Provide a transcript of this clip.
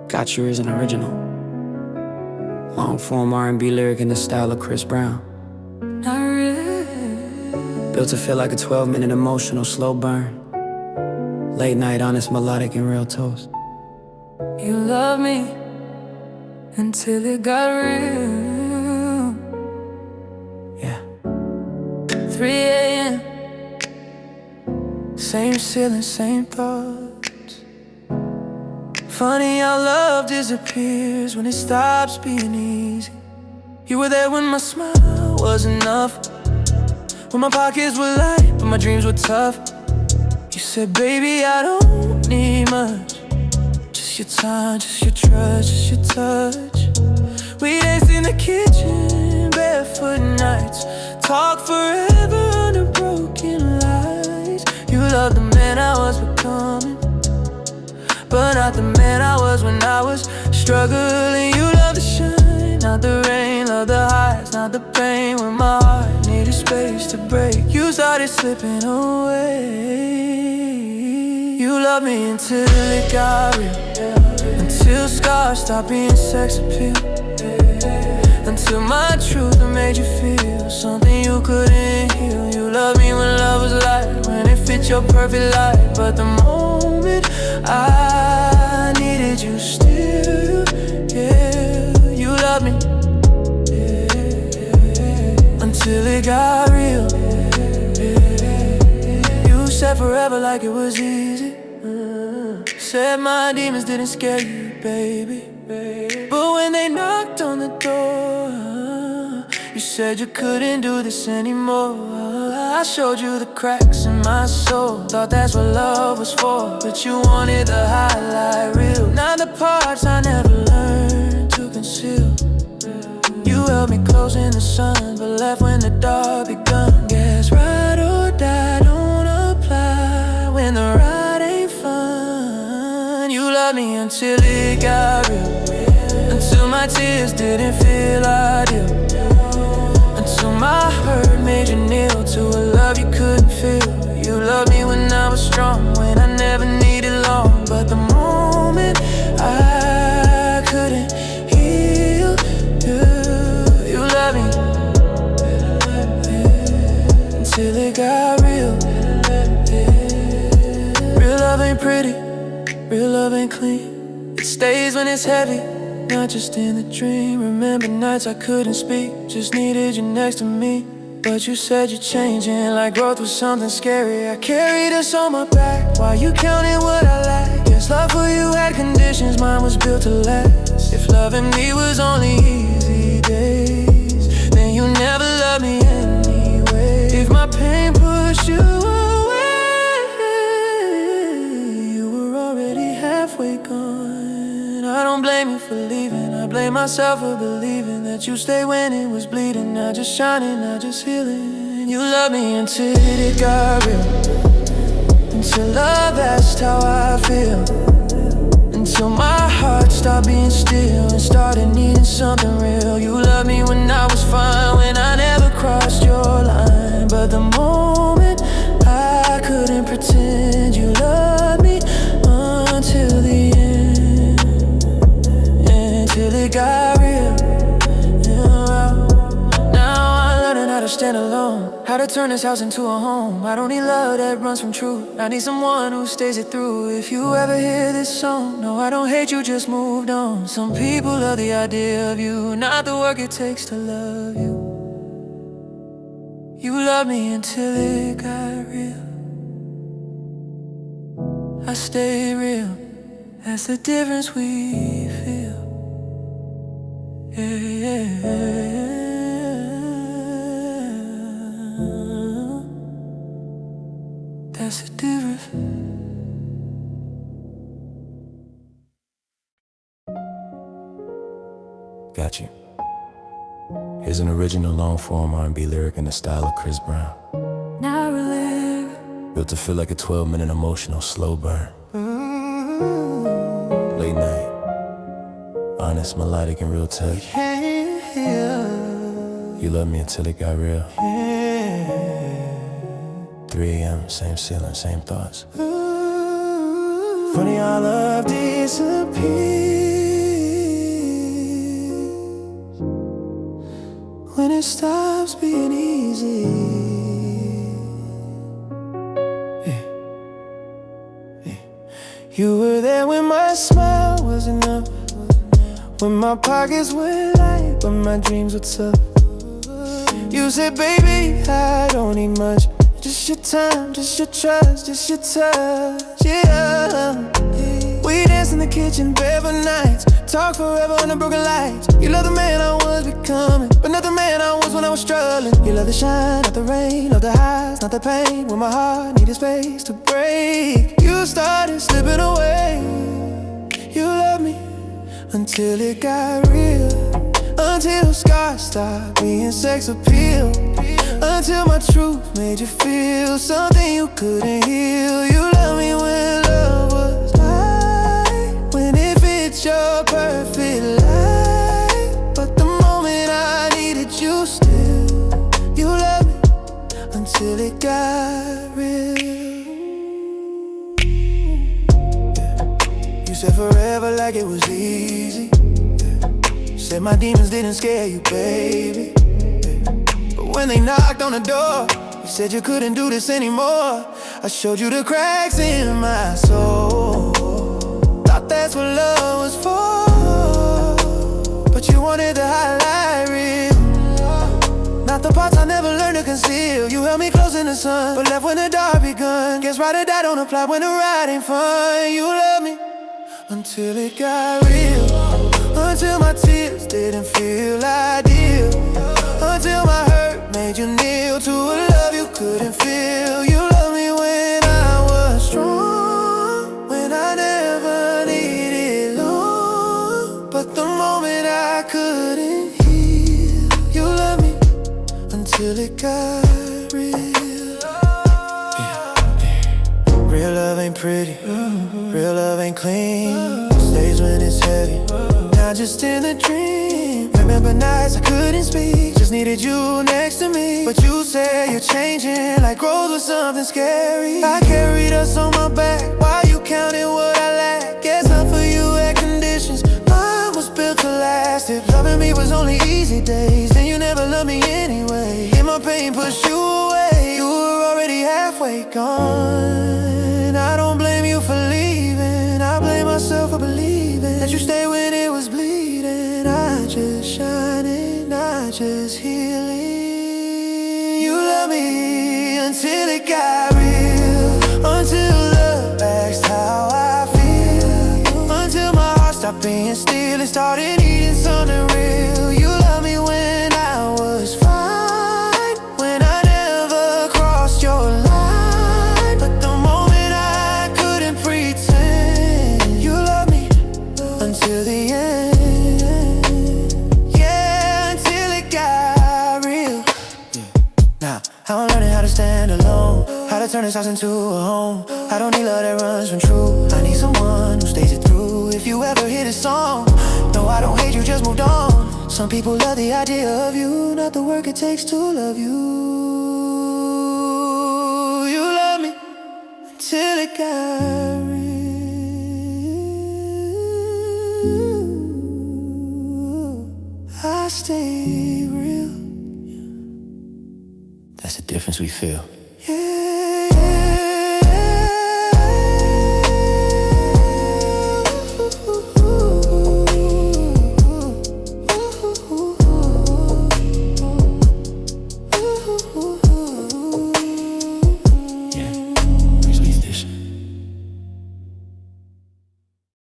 Got You is an original. Long form R&B lyric in the style of Chris Brown. Not really. Built to feel like a 12-minute emotional slow burn. Late night, honest, melodic, and real toast. You love me until it got real. Yeah. 3 a.m. Same ceiling, same thoughts. Funny how love disappears when it stops being easy. You were there when my smile was enough, when my pockets were light but my dreams were tough. You said, baby, I don't need much, just your time, just your trust, just your touch. We danced in the kitchen, barefoot nights, talk forever under broken lights. You loved the man I was becoming, but not the man I was when I was struggling. You love the shine, not the rain, love the highs, not the pain. When my heart needed space to break, you started slipping away. You loved me until it got real, until scars stopped being sex appeal, until my truth made you feel something you couldn't heal. You loved me when love was light, when it fit your perfect life. But the moment I needed you still, yeah, you loved me, yeah, until it got real, yeah. You said forever like it was easy, said my demons didn't scare you, baby. But when they knocked on the door, you said you couldn't do this anymore. I showed you the cracks in my soul, thought that's what love was for. But you wanted the highlight reel, not the parts I never learned to conceal. You held me close in the sun, but left when the dark begun. Guess ride or die don't apply when the ride ain't fun. You loved me until it got real, until my tears didn't feel ideal, until my hurt made you kneel to a love you couldn't feel. You loved me when I was strong, when I never needed long. But the moment I couldn't heal, you loved me until it got real. Real love ain't pretty, real love ain't clean. It stays when it's heavy, not just in the dream. Remember nights I couldn't speak, just needed you next to me. But you said you're changing, like growth was something scary. I carried this on my back while you counted what I lacked. Guess love for you had conditions, mine was built to last. If loving me was only easy days, then you never loved me anyway. If my pain pushed you away, you were already halfway gone. I don't blame you for leaving, I blame myself for believing that you stayed when it was bleeding. Not just shining, not just healing. You loved me until it got real, until love asked how I feel, until my heart stopped being still and started needing something real. You loved me when I was fine, when I never crossed your line. But the moment I couldn't pretend, you loved me until the end, until it got real, yeah. Now I'm learning how to stand alone, how to turn this house into a home. I don't need love that runs from truth, I need someone who stays it through. If you ever hear this song, no, I don't hate you, just moved on. Some people love the idea of you, not the work it takes to love you. You loved me until it got real. I stay real, that's the difference we feel. Yeah, yeah, yeah. That's the difference. Got You. Here's an original long-form R&B lyric in the style of Chris Brown. Now relive, Built to feel like a 12-minute emotional slow burn. Late night, honest, melodic, and real touch. You loved me until it got real. 3 a.m., same ceiling, same thoughts. Funny how love disappears when it stops being easy. You were there when my smile was enough, when my pockets were light, but my dreams were tough. You said, baby, I don't need much, just your time, just your trust, just your touch, yeah. We danced in the kitchen, barefoot nights, talk forever under broken lights. You love the man I was becoming, but not the man I was when I was struggling. You love the shine, not the rain, love the highs, not the pain, when my heart needed space to break. You started slipping away. You loved me until it got real, until scars stopped being sex appeal, until my truth made you feel something you couldn't heal. You love me when love was light, when it fit your perfect life, but the moment I needed you still, you loved me until it got real. You said forever like it was easy. Said my demons didn't scare you, baby. But when they knocked on the door, you said you couldn't do this anymore. I showed you the cracks in my soul. Thought that's what love was for, but you wanted the highlight reel, not the parts I never learned to conceal. You held me close in the sun, but left when the dark begun. Guess ride or die don't apply when the ride ain't fun. You love me until it got real, until my tears didn't feel ideal, until my hurt made you kneel to a love you couldn't feel. You loved me when I was strong, when I never needed long, but the moment I couldn't heal, you loved me until it got real. Real love ain't pretty, real love ain't clean, stays when it's heavy, not just in a dream. Remember nights I couldn't speak, just needed you next to me, but you said you're changing, like growth was something scary. I carried us on my back while you counted what I lacked. Guess not for you had conditions, mine was built to last. If loving me was only easy days, then you never loved me anyway. And my pain pushed you away, you were already halfway gone. I don't blame you for leaving, I blame myself for believing that you stayed when it was bleeding. I just shining, I just healing. You love me until it got real, until love asked how I feel, until my heart stopped being still and started needing something real. You love me when I was fine, when I never crossed your line, but the moment I couldn't pretend, you loved me until the end. Yeah, until it got real. Now, I'm learning how to stand alone, how to turn this house into a home. I don't need love that runs from true, I need someone who stays it through. If you ever hear this song, no, I don't hate you, just moved on. Some people love the idea of you, not the work it takes to love you. You love me until it got real. I stay real. That's the difference we feel.